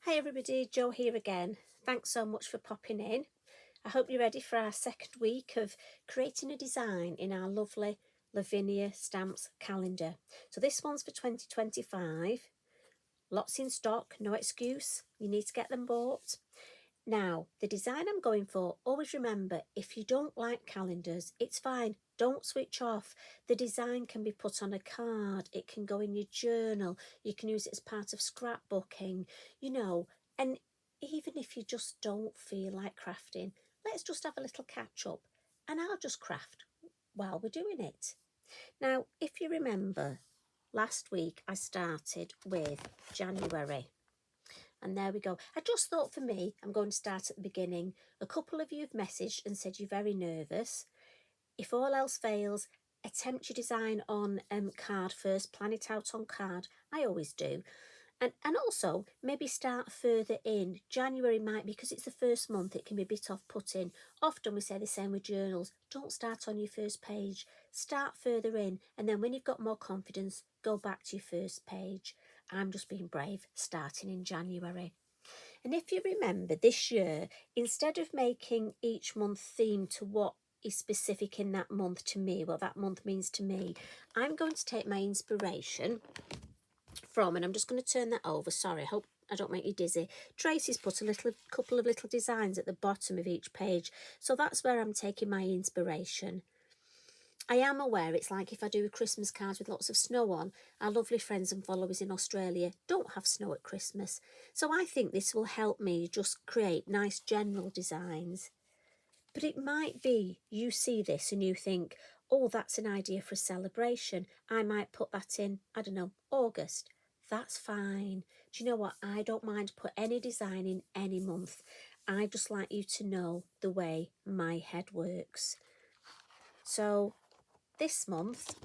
Hi everybody, Jo here again. Thanks so much for popping in. I hope you're ready for our second week of creating a design in our lovely Lavinia Stamps calendar. So this one's for 2025. Lots in stock, no excuse. You need to get them bought. Now, the design I'm going for, always remember, if you don't like calendars, it's fine. Don't switch off. The design can be put on a card. It can go in your journal. You can use it as part of scrapbooking, and even if you just don't feel like crafting, let's just have a little catch up and I'll just craft while we're doing it. Now, if you remember, last week I started with January. And there we go. I just thought for me, I'm going to start at the beginning. A couple of you have messaged and said you're very nervous. If all else fails, attempt your design on card first. Plan it out on card. I always do. And also, maybe start further in. January might, because it's the first month, it can be a bit off-putting. Often we say the same with journals. Don't start on your first page. Start further in. And then when you've got more confidence, go back to your first page. I'm just being brave, starting in January. And if you remember this year, instead of making each month themed to what is specific in that month to me, what that month means to me, I'm going to take my inspiration from, and I'm just going to turn that over. Sorry, I hope I don't make you dizzy. Tracy's put a couple of little designs at the bottom of each page. So that's where I'm taking my inspiration. I am aware it's like if I do a Christmas card with lots of snow on, our lovely friends and followers in Australia don't have snow at Christmas. So I think this will help me just create nice general designs. But it might be you see this and you think, oh, that's an idea for a celebration. I might put that in, I don't know, August. That's fine. Do you know what? I don't mind put any design in any month. I just like you to know the way my head works. So this month,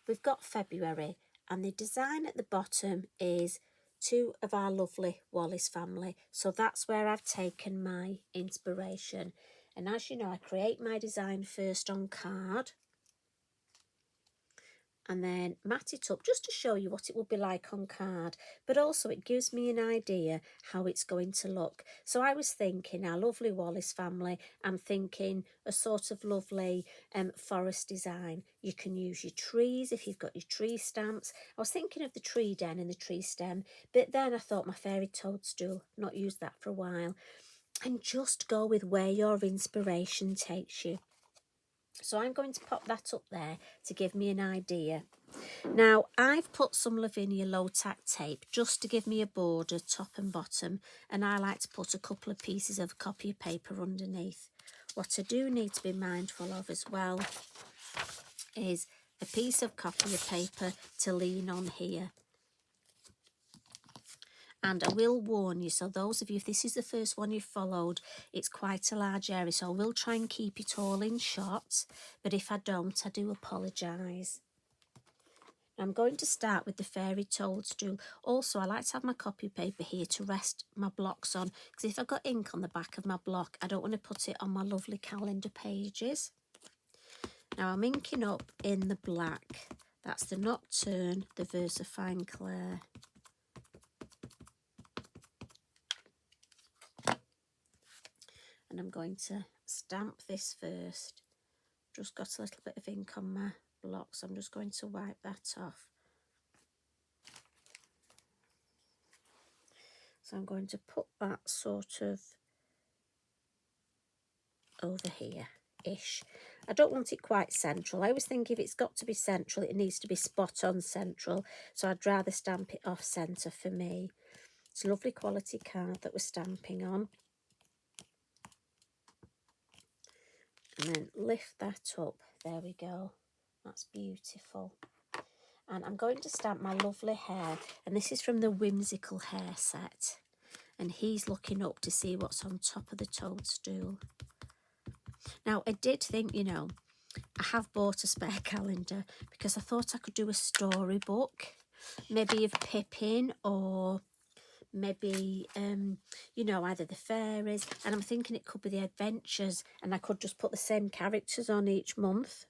we've got February, and the design at the bottom is two of our lovely Wallace family. So that's where I've taken my inspiration. And as you know, I create my design first on card and then mat it up just to show you what it will be like on card, but also it gives me an idea how it's going to look. So I was thinking our lovely Wallace family, I'm thinking a sort of lovely forest design. You can use your trees if you've got your tree stamps. I was thinking of the tree den and the tree stem, but then I thought my Fairy Toadstool, not used that for a while, and just go with where your inspiration takes you. So I'm going to pop that up there to give me an idea. Now, I've put some Lavinia low-tack tape just to give me a border top and bottom, and I like to put a couple of pieces of copy paper underneath. What I do need to be mindful of as well is a piece of copy paper to lean on here. And I will warn you, so those of you, if this is the first one you've followed, it's quite a large area, so I will try and keep it all in shot, but if I don't, I do apologise. I'm going to start with the Fairy Toadstool. Also, I like to have my copy paper here to rest my blocks on, because if I've got ink on the back of my block, I don't want to put it on my lovely calendar pages. Now, I'm inking up in the black. That's the Nocturne, the Versafine Clair. And I'm going to stamp this first. Just got a little bit of ink on my block, so I'm just going to wipe that off. So I'm going to put that sort of over here-ish. I don't want it quite central. I always think if it's got to be central, it needs to be spot on central. So I'd rather stamp it off centre for me. It's a lovely quality card that we're stamping on. And then lift that up. There we go. That's beautiful. And I'm going to stamp my lovely hare. And this is from the Whimsical Hare set. And he's looking up to see what's on top of the toadstool. Now, I did think, I have bought a spare calendar because I thought I could do a storybook, maybe of Pippin or maybe, either the fairies. And I'm thinking it could be the adventures, and I could just put the same characters on each month.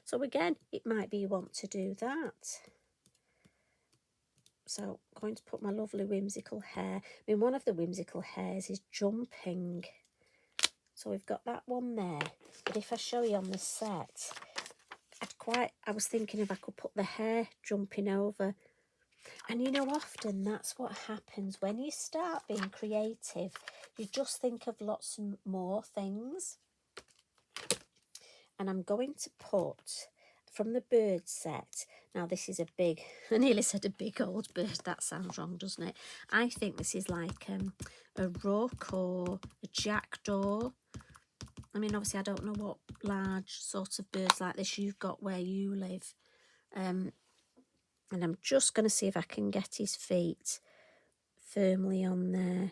So again, it might be you want to do that. So I'm going to put my lovely whimsical hare. I mean, one of the whimsical hares is jumping. So we've got that one there. But if I show you on the set, I was thinking if I could put the hare jumping over. And you know, often that's what happens when you start being creative. You just think of lots more things. And I'm going to put from the bird set. Now this is a big, I nearly said a big old bird. That sounds wrong, doesn't it? I think this is like a rook or a jackdaw. I mean, obviously I don't know what large sorts of birds like this you've got where you live. And I'm just going to see if I can get his feet firmly on there.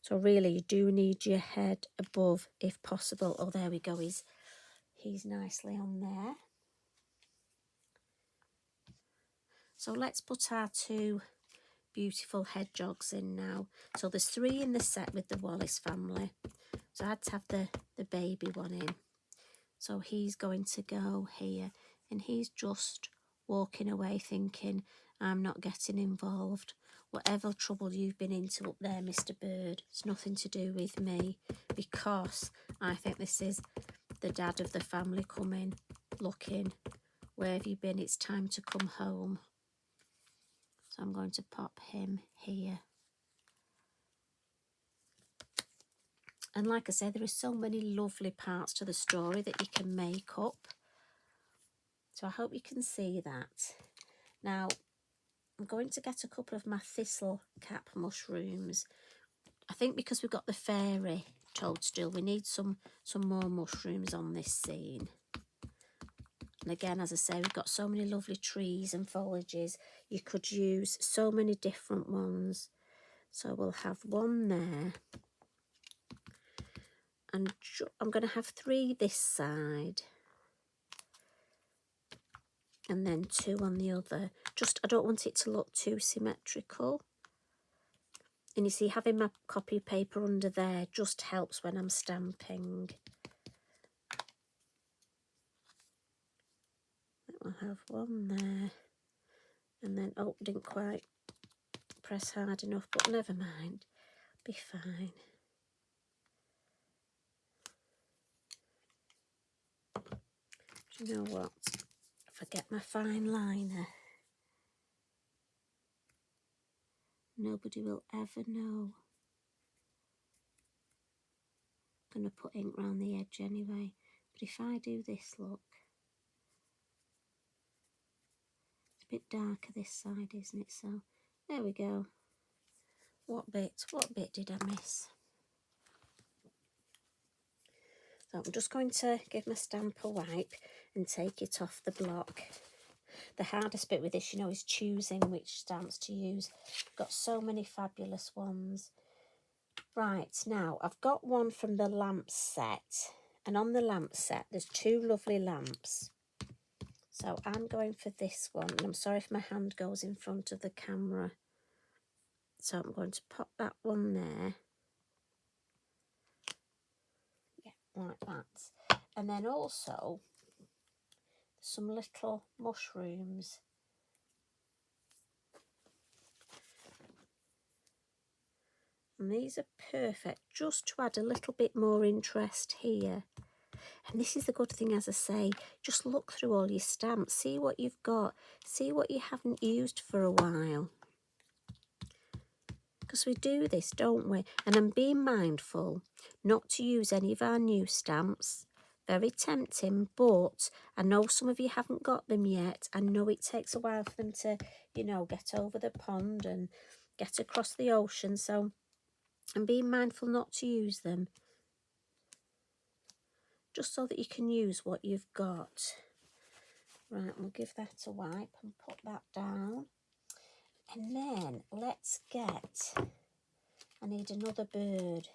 So really you do need your head above if possible. Oh, there we go. He's nicely on there. So let's put our two beautiful hedgehogs in now. So there's 3 in the set with the Wallace family. So I had to have the baby one in. So he's going to go here, and he's just walking away thinking, I'm not getting involved. Whatever trouble you've been into up there, Mr. Bird, it's nothing to do with me, because I think this is the dad of the family coming, looking, where have you been? It's time to come home. So I'm going to pop him here. And like I said, there are so many lovely parts to the story that you can make up. So I hope you can see that. Now, I'm going to get a couple of my Thistlecap mushrooms. I think because we've got the Fairy Toadstool, we need some more mushrooms on this scene. And again, as I say, we've got so many lovely trees and foliages. You could use so many different ones. So we'll have one there. And I'm going to have 3 this side. And then 2 on the other. Just, I don't want it to look too symmetrical. And you see, having my copy paper under there just helps when I'm stamping. I'll have one there. And then, oh, didn't quite press hard enough, but never mind. Be fine. Do you know what? If I get my fine liner, nobody will ever know. I'm going to put ink around the edge anyway. But if I do this, look. It's a bit darker this side, isn't it? So, there we go. What bit did I miss? So I'm just going to give my stamp a wipe and take it off the block. The hardest bit with this, you know, is choosing which stamps to use. I've got so many fabulous ones. Right, now I've got one from the lamp set. And on the lamp set, there's 2 lovely lamps. So I'm going for this one. And I'm sorry if my hand goes in front of the camera. So I'm going to pop that one there. Yeah, like that. And then also some little mushrooms. And these are perfect just to add a little bit more interest here. And this is the good thing, as I say, just look through all your stamps, see what you've got, see what you haven't used for a while. Because we do this, don't we? And I'm being mindful not to use any of our new stamps. Very tempting, but I know some of you haven't got them yet. I know it takes a while for them to, you know, get over the pond and get across the ocean. So I'm being mindful not to use them. Just so that you can use what you've got. Right, we'll give that a wipe and put that down. And then let's get, I need another bird.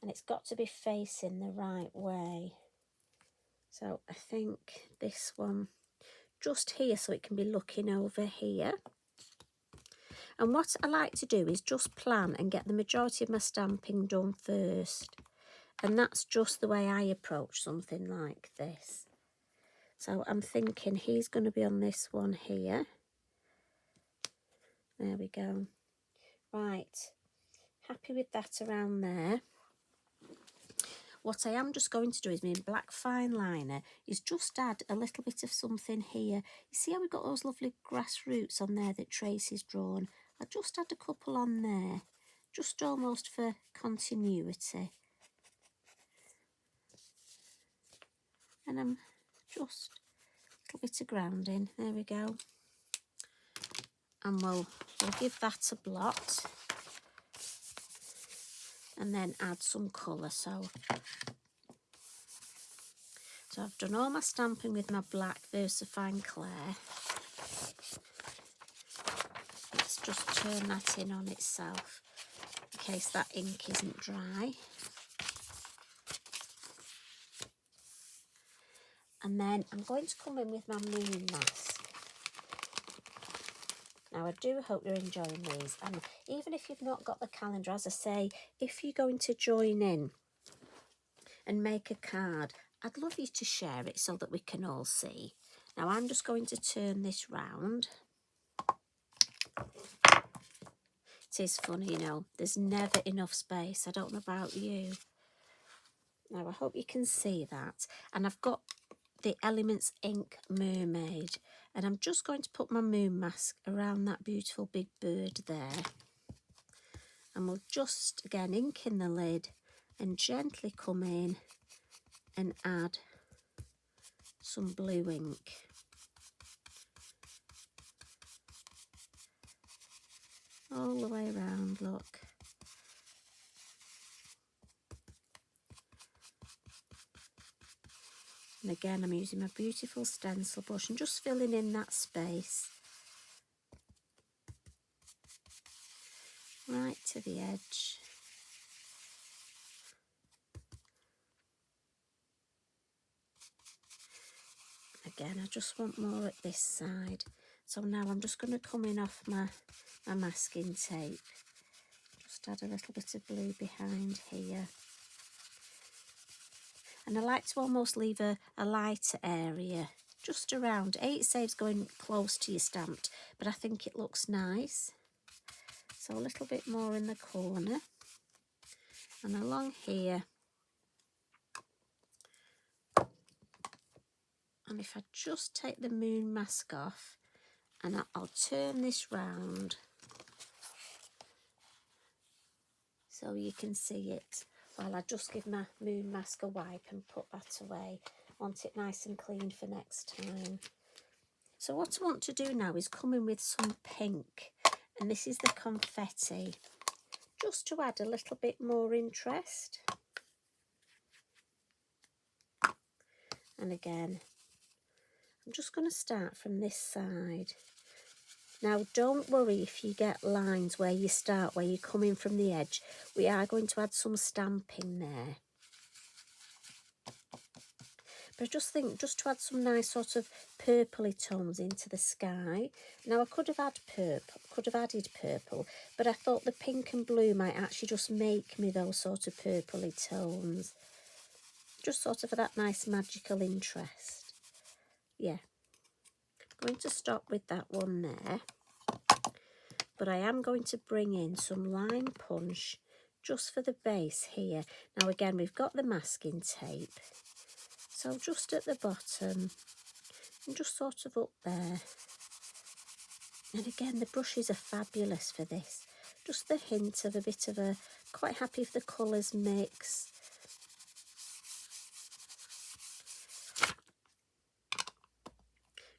And it's got to be facing the right way. So I think this one just here, so it can be looking over here. And what I like to do is just plan and get the majority of my stamping done first. And that's just the way I approach something like this. So I'm thinking he's going to be on this one here. There we go. Right, happy with that around there. What I am just going to do is my black fine liner is just add a little bit of something here. You see how we've got those lovely grass roots on there that Tracy's drawn? I'll just add a couple on there, just almost for continuity. And I'm just a little bit of grounding. There we go. And we'll give that a blot. And then add some colour. So I've done all my stamping with my black Versafine Clair. Let's just turn that in on itself in case that ink isn't dry. And then I'm going to come in with my moon mask. Now I do hope you're enjoying these, and even if you've not got the calendar, as I say, if you're going to join in and make a card, I'd love you to share it so that we can all see. Now I'm just going to turn this round. It is funny, you know, there's never enough space. I don't know about you. Now I hope you can see that. And I've got the Elements Ink Mermaid, and I'm just going to put my moon mask around that beautiful big bird there. And we'll just, again, ink in the lid and gently come in and add some blue ink. All the way around, look. And again, I'm using my beautiful stencil brush and just filling in that space. Right to the edge. Again, I just want more at this side. So now I'm just going to come in off my masking tape. Just add a little bit of blue behind here. And I like to almost leave a lighter area just around. It saves going close to your stamped, but I think it looks nice. So a little bit more in the corner and along here. And if I just take the moon mask off and I'll turn this round so you can see it, while I just give my moon mask a wipe and put that away. I want it nice and clean for next time. So what I want to do now is come in with some pink, and this is the Confetti, just to add a little bit more interest. And again, I'm just going to start from this side. Now don't worry if you get lines where you start, where you come in from the edge. We are going to add some stamping there. But I just think, just to add some nice sort of purpley tones into the sky. Now I could have added purple, but I thought the pink and blue might actually just make me those sort of purpley tones. Just sort of for that nice magical interest. Yeah. I'm going to stop with that one there. But I am going to bring in some line punch just for the base here. Now again, we've got the masking tape. So just at the bottom and just sort of up there. And again, the brushes are fabulous for this. Just the hint of a bit of a, quite happy if the colours mix.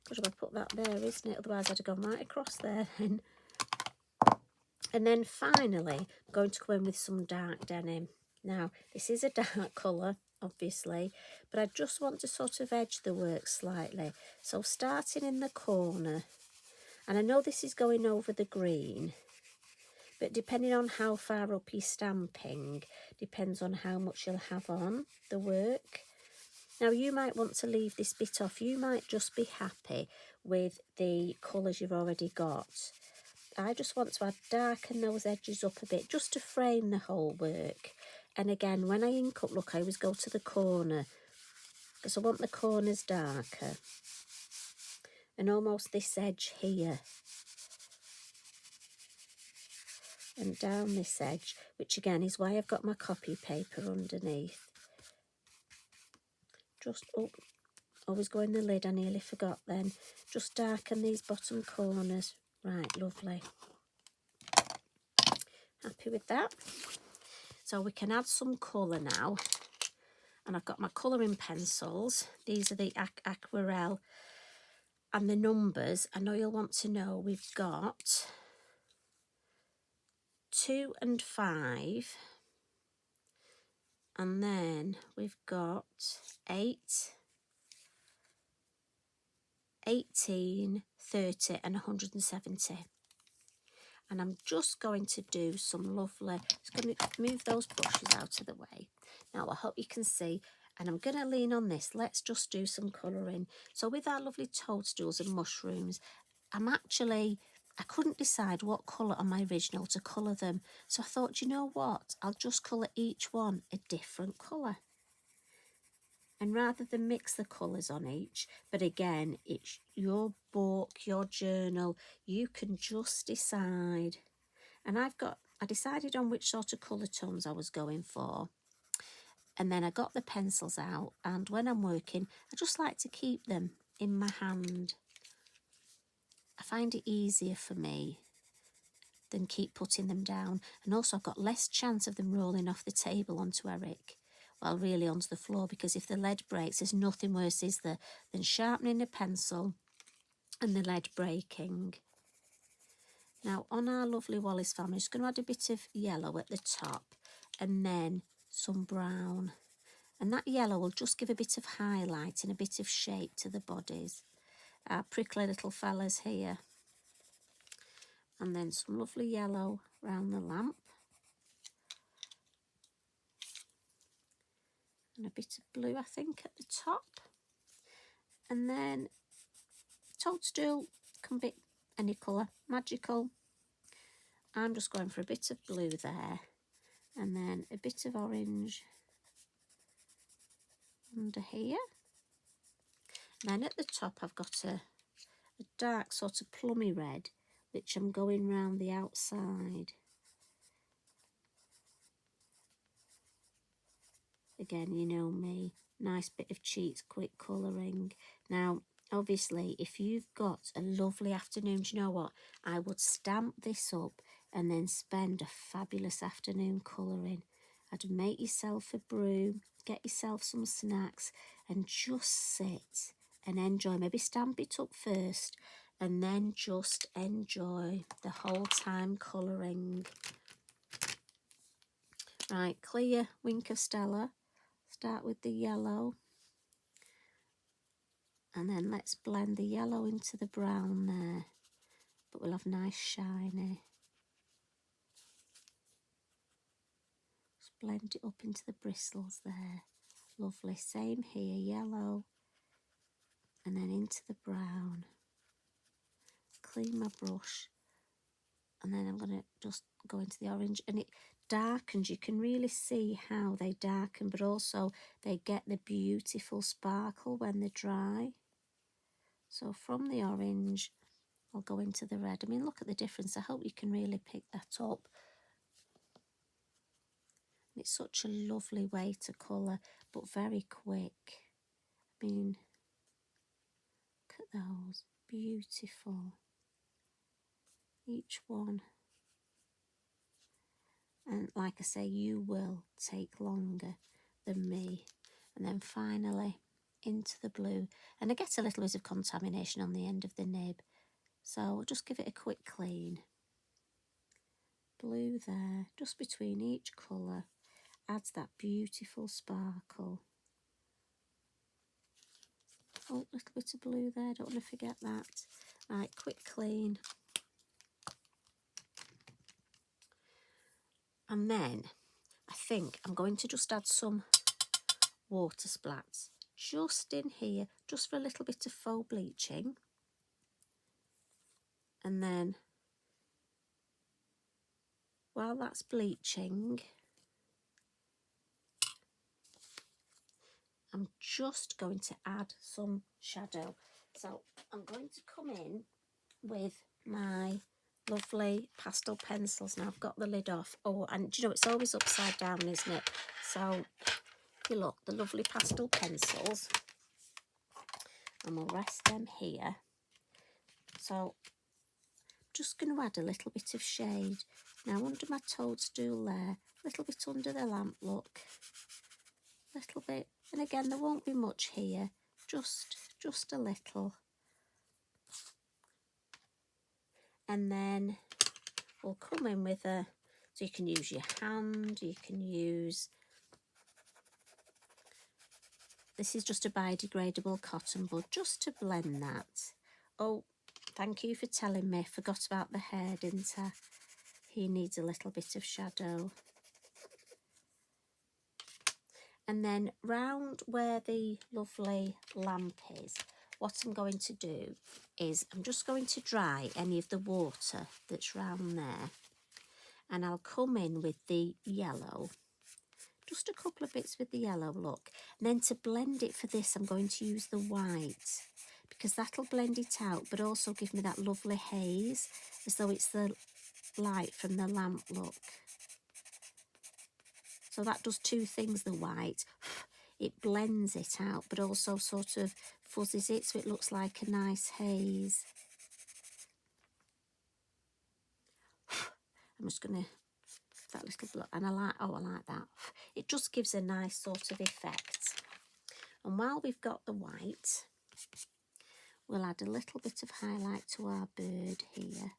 Good if I put that there, isn't it? Otherwise I'd have gone right across there then. And then finally, I'm going to go in with some dark denim. Now, this is a dark colour, obviously, but I just want to sort of edge the work slightly. So starting in the corner, and I know this is going over the green, but depending on how far up you're stamping, depends on how much you'll have on the work. Now, you might want to leave this bit off. You might just be happy with the colours you've already got. I just want to darken those edges up a bit, just to frame the whole work. And again, when I ink up, look, I always go to the corner, because I want the corners darker. And almost this edge here. and down this edge, which again is why I've got my copy paper underneath. Just up, always go in the lid, I nearly forgot then. Just darken these bottom corners. Right, lovely. Happy with that? So we can add some colour now. And I've got my colouring pencils. These are the Aquarelle. And the numbers, I know you'll want to know, we've got 2 and 5. And then we've got 8, 18, 30 and 170. And I'm just going to do some lovely, just going to move those brushes out of the way. Now I hope you can see, and I'm going to lean on this. Let's just do some colouring. So with our lovely toadstools and mushrooms, I couldn't decide what colour on my original to colour them. So I thought, you know what, I'll just colour each one a different colour. And rather than mix the colours on each, but again, it's your book, your journal, you can just decide. And I decided on which sort of colour tones I was going for. And then I got the pencils out, and when I'm working, I just like to keep them in my hand. I find it easier for me than keep putting them down. And also I've got less chance of them rolling off the table onto Eric. Well, really onto the floor, because if the lead breaks, there's nothing worse, is there, than sharpening a pencil and the lead breaking. Now, on our lovely Wallace Family, I'm just going to add a bit of yellow at the top and then some brown. And that yellow will just give a bit of highlight and a bit of shape to the bodies. Our prickly little fellas here. And then some lovely yellow around the lamp. And a bit of blue, I think, at the top. And then toadstool can be any colour, magical. I'm just going for a bit of blue there. And then a bit of orange under here. And then at the top I've got a dark sort of plummy red, which I'm going round the outside. Again, you know me, nice bit of cheats, quick colouring. Now, obviously, if you've got a lovely afternoon, do you know what? I would stamp this up and then spend a fabulous afternoon colouring. I'd make yourself a brew, get yourself some snacks and just sit and enjoy. Maybe stamp it up first and then just enjoy the whole time colouring. Right, clear Wink of Stella. Start with the yellow, and then let's blend the yellow into the brown there, but we'll have nice shiny. Just blend it up into the bristles there. Lovely. Same here, yellow, and then into the brown. Clean my brush, and then I'm going to just go into the orange, and it darkens. You can really see how they darken, but also they get the beautiful sparkle when they're dry. So from the orange, I'll go into the red. I mean, look at the difference. I hope you can really pick that up. It's such a lovely way to colour, but very quick. I mean, look at those. Beautiful. Each one. And like I say, you will take longer than me. And then finally into the blue. And I get a little bit of contamination on the end of the nib. So I'll just give it a quick clean. Blue there, just between each colour. Adds that beautiful sparkle. Oh, a little bit of blue there, don't want to forget that. Right, quick clean. And then I think I'm going to just add some water splats just in here, just for a little bit of faux bleaching. And then while that's bleaching, I'm just going to add some shadow. So I'm going to come in with my lovely pastel pencils. Now I've got the lid off. Oh, and do you know, it's always upside down, isn't it? So you look, the lovely pastel pencils, and we'll rest them here. So just going to add a little bit of shade now under my toadstool there, a little bit under the lamp, look, a little bit, and again there won't be much here, just a little, and then we'll come in with a, so you can use your hand, you can use, this is just a biodegradable cotton bud, just to blend that. Oh, thank you for telling me, forgot about the hair, didn't I? He needs a little bit of shadow. And then round where the lovely lamp is, what I'm going to do is I'm just going to dry any of the water that's round there. And I'll come in with the yellow. Just a couple of bits with the yellow, look. And then to blend it for this, I'm going to use the white, because that'll blend it out, but also give me that lovely haze, as though it's the light from the lamp, look. So that does two things, the white. It blends it out, but also sort of fuzzes it, so it looks like a nice haze. I'm just going to, that little block, and I like that. It just gives a nice sort of effect. And while we've got the white, we'll add a little bit of highlight to our bird here.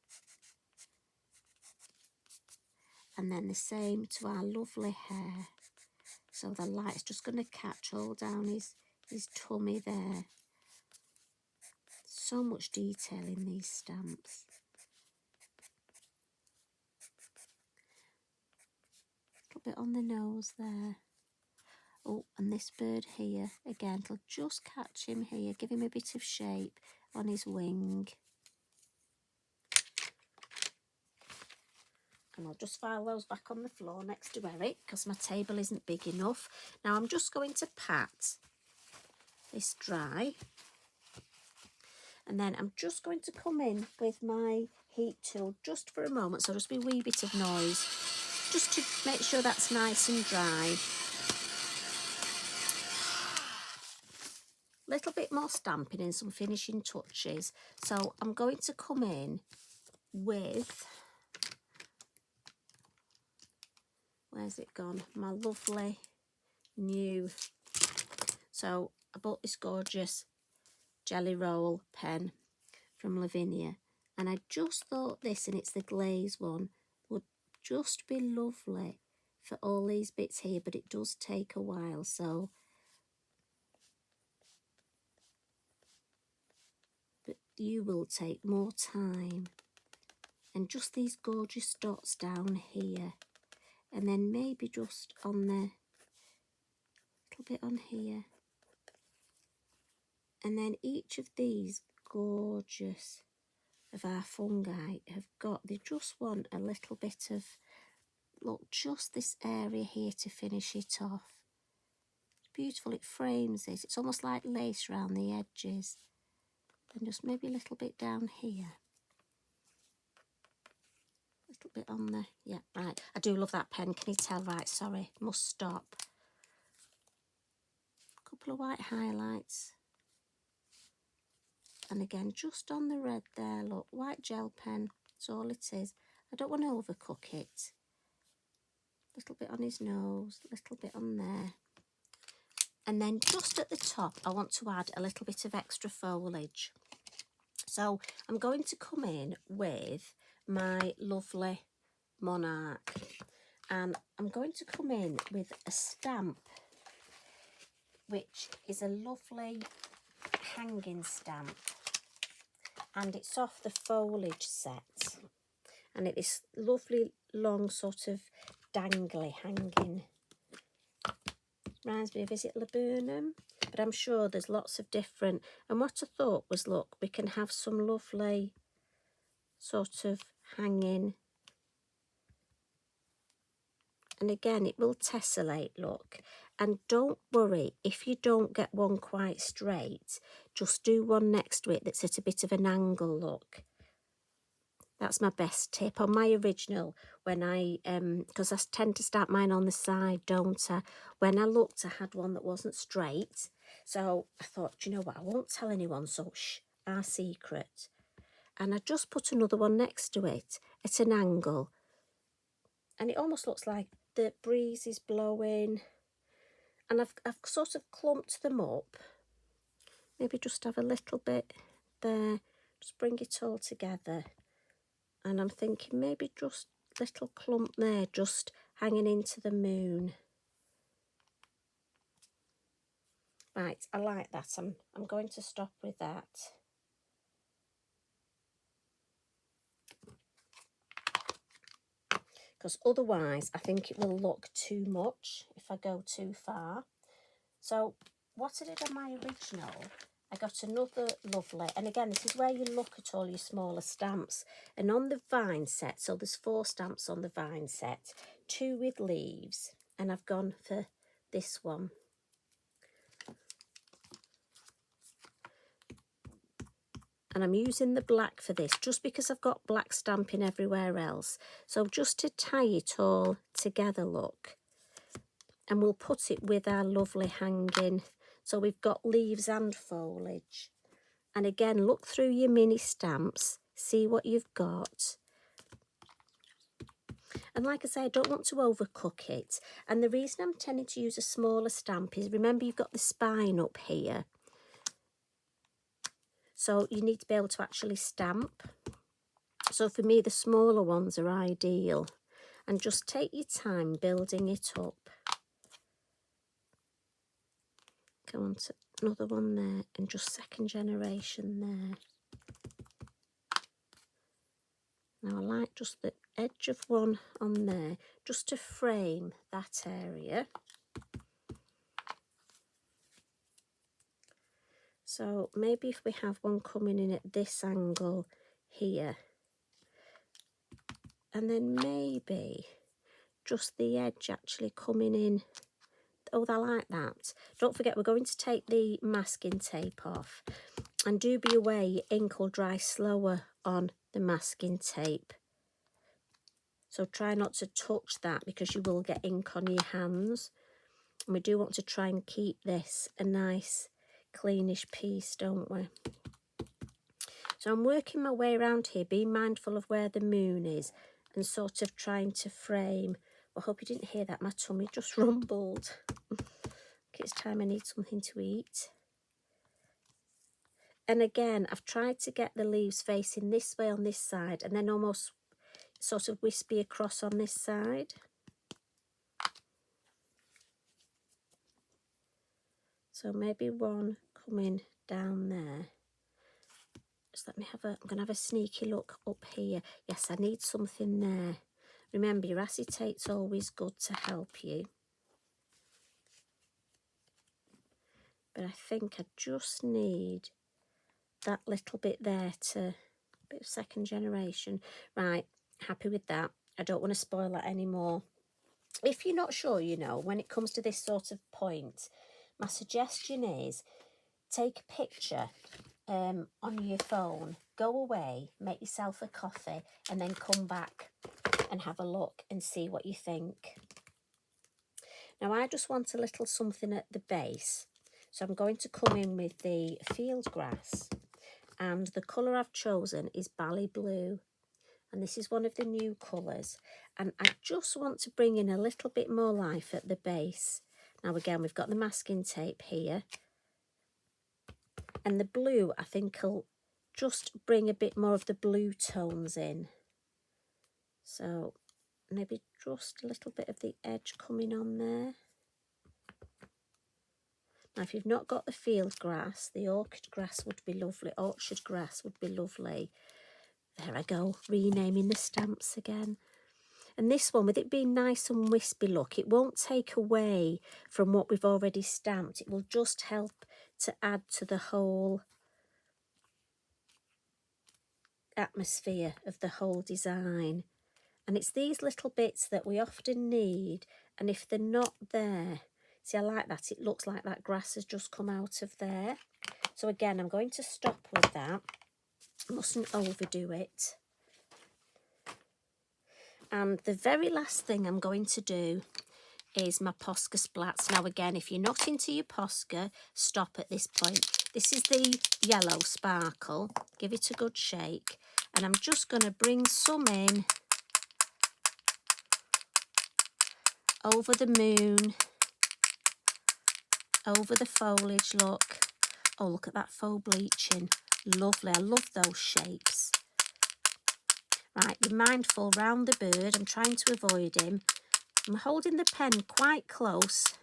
And then the same to our lovely hare. So the light's just going to catch all down his tummy there. So much detail in these stamps. A little bit on the nose there. Oh, and this bird here, again, it'll just catch him here, give him a bit of shape on his wing. And I'll just file those back on the floor next to Eric, because my table isn't big enough. Now I'm just going to pat this dry. And then I'm just going to come in with my heat tool just for a moment. So just be a wee bit of noise, just to make sure that's nice and dry. A little bit more stamping and some finishing touches. So I'm going to come in with, where's it gone? My lovely new, so I bought this gorgeous jelly roll pen from Lavinia, and I just thought this, and it's the glaze one, would just be lovely for all these bits here, but it does take a while, so but you will take more time. And just these gorgeous dots down here, and then maybe just on the little bit on here, and then each of these gorgeous of our fungi have got, they just want a little bit of, look, just this area here to finish it off. It's beautiful, it frames it, it's almost like lace around the edges, and just maybe a little bit down here. A little bit on the, yeah, right, I do love that pen, can you tell? Right, sorry, must stop. A couple of white highlights. And again, just on the red there, look, white gel pen, that's all it is. I don't want to overcook it. A little bit on his nose, a little bit on there. And then just at the top, I want to add a little bit of extra foliage. So I'm going to come in with my lovely Monarch. And I'm going to come in with a stamp, which is a lovely hanging stamp. And it's off the Foliage set, and it is lovely long sort of dangly hanging. Reminds me of, is it laburnum? But I'm sure there's lots of different, and what I thought was, look, we can have some lovely sort of hanging, and again it will tessellate, look. And don't worry if you don't get one quite straight, just do one next to it that's at a bit of an angle, look. That's my best tip on my original. When I, because I tend to start mine on the side, don't I? When I looked, I had one that wasn't straight. So I thought, do you know what? I won't tell anyone, so shh, our secret. And I just put another one next to it at an angle. And it almost looks like the breeze is blowing. And I've sort of clumped them up. Maybe just have a little bit there. Just bring it all together. And I'm thinking maybe just a little clump there, just hanging into the moon. Right, I like that. I'm going to stop with that. Because otherwise I think it will look too much if I go too far. So what I did on my original, I got another lovely, and again, this is where you look at all your smaller stamps. And on the vine set, so there's 4 stamps on the vine set, 2 with leaves, and I've gone for this one. And I'm using the black for this, just because I've got black stamping everywhere else. So just to tie it all together, look. And we'll put it with our lovely hanging. So we've got leaves and foliage. And again, look through your mini stamps, see what you've got. And like I say, I don't want to overcook it. And the reason I'm tending to use a smaller stamp is, remember, you've got the spine up here. So you need to be able to actually stamp. So for me, the smaller ones are ideal. And just take your time building it up. Go on to another one there, and just second generation there. Now I like just the edge of one on there, just to frame that area. So maybe if we have one coming in at this angle here, and then maybe just the edge actually coming in. Oh, I like that. Don't forget, we're going to take the masking tape off. And do be aware, your ink will dry slower on the masking tape. So try not to touch that, because you will get ink on your hands. And we do want to try and keep this a nice cleanish piece, don't we? So I'm working my way around here, being mindful of where the moon is and sort of trying to frame. I hope you didn't hear that, my tummy just rumbled. Okay, it's time I need something to eat. And again, I've tried to get the leaves facing this way on this side, and then almost sort of wispy across on this side. So maybe one coming down there. Just let me have a, I'm going to have a sneaky look up here. Yes, I need something there. Remember, your acetate's always good to help you. But I think I just need that little bit there to, bit of second generation. Right, happy with that. I don't want to spoil that anymore. If you're not sure, you know, when it comes to this sort of point, my suggestion is take a picture on your phone, go away, make yourself a coffee, and then come back and have a look and see what you think. Now I just want a little something at the base, so I'm going to come in with the field grass, and the colour I've chosen is Bali blue, and this is one of the new colours, and I just want to bring in a little bit more life at the base. Now again, we've got the masking tape here, and the blue I think will just bring a bit more of the blue tones in. So maybe just a little bit of the edge coming on there. Now if you've not got the field grass, the orchid grass would be lovely. Orchard grass would be lovely. There I go, renaming the stamps again. And this one, with it being nice and wispy look, it won't take away from what we've already stamped. It will just help to add to the whole atmosphere of the whole design. And it's these little bits that we often need, and if they're not there, see, I like that, it looks like that grass has just come out of there. So again, I'm going to stop with that. Mustn't overdo it. And the very last thing I'm going to do is my posca splats. Now again, if you're not into your posca, stop at this point. This is the yellow sparkle. Give it a good shake. And I'm just going to bring some in over the moon, over the foliage, look. Oh, look at that faux bleaching. Lovely. I love those shapes. Right, be mindful round the bird. I'm trying to avoid him. I'm holding the pen quite close.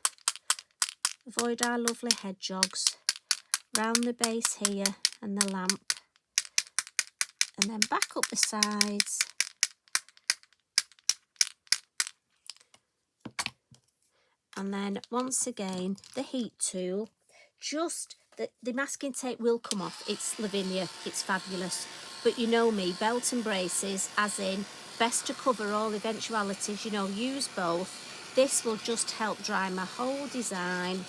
Avoid our lovely hedgehogs. Round the base here and the lamp. And then back up the sides. And then once again, the heat tool. Just the masking tape will come off. It's Lavinia, it's fabulous. But you know me, belt and braces, as in best to cover all eventualities, you know, use both. This will just help dry my whole design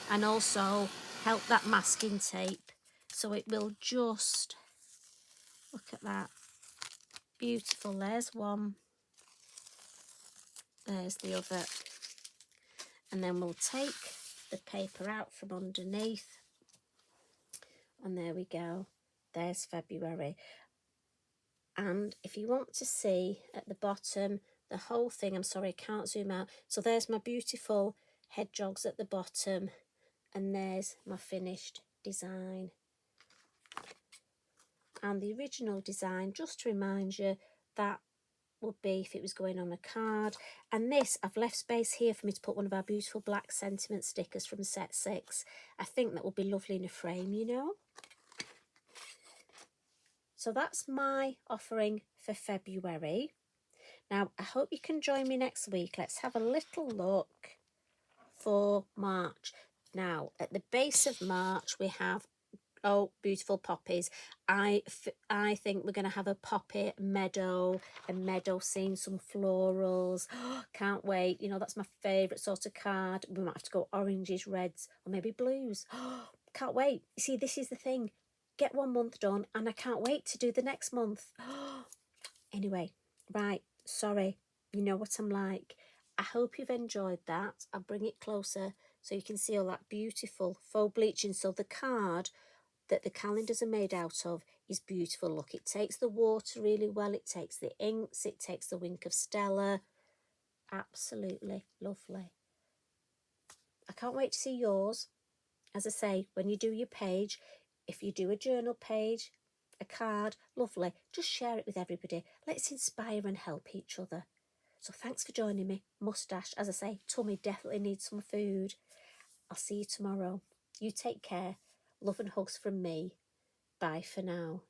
and also help that masking tape. So it will just, look at that, beautiful. There's one, there's the other. And then we'll take the paper out from underneath. And there we go. There's February. And if you want to see at the bottom, the whole thing, I'm sorry, I can't zoom out. So there's my beautiful hedgehogs at the bottom. And there's my finished design. And the original design, just to remind you, that would be if it was going on a card. And this, I've left space here for me to put one of our beautiful black sentiment stickers from set 6. I think that would be lovely in a frame, you know. So that's my offering for February. Now, I hope you can join me next week. Let's have a little look for March. Now, at the base of March, we have, oh, beautiful poppies. I think we're going to have a poppy meadow, a meadow scene, some florals. Can't wait. You know, that's my favourite sort of card. We might have to go oranges, reds, or maybe blues. Can't wait. You see, this is the thing. Get 1 month done, and I can't wait to do the next month. Anyway, right, sorry. You know what I'm like. I hope you've enjoyed that. I'll bring it closer so you can see all that beautiful faux bleaching. So the card that the calendars are made out of is beautiful. Look, it takes the water really well. It takes the inks. It takes the wink of Stella. Absolutely lovely. I can't wait to see yours. As I say, when you do your page, if you do a journal page, a card, lovely, just share it with everybody. Let's inspire and help each other. So thanks for joining me. Moustache, as I say, tummy definitely needs some food. I'll see you tomorrow. You take care. Love and hugs from me. Bye for now.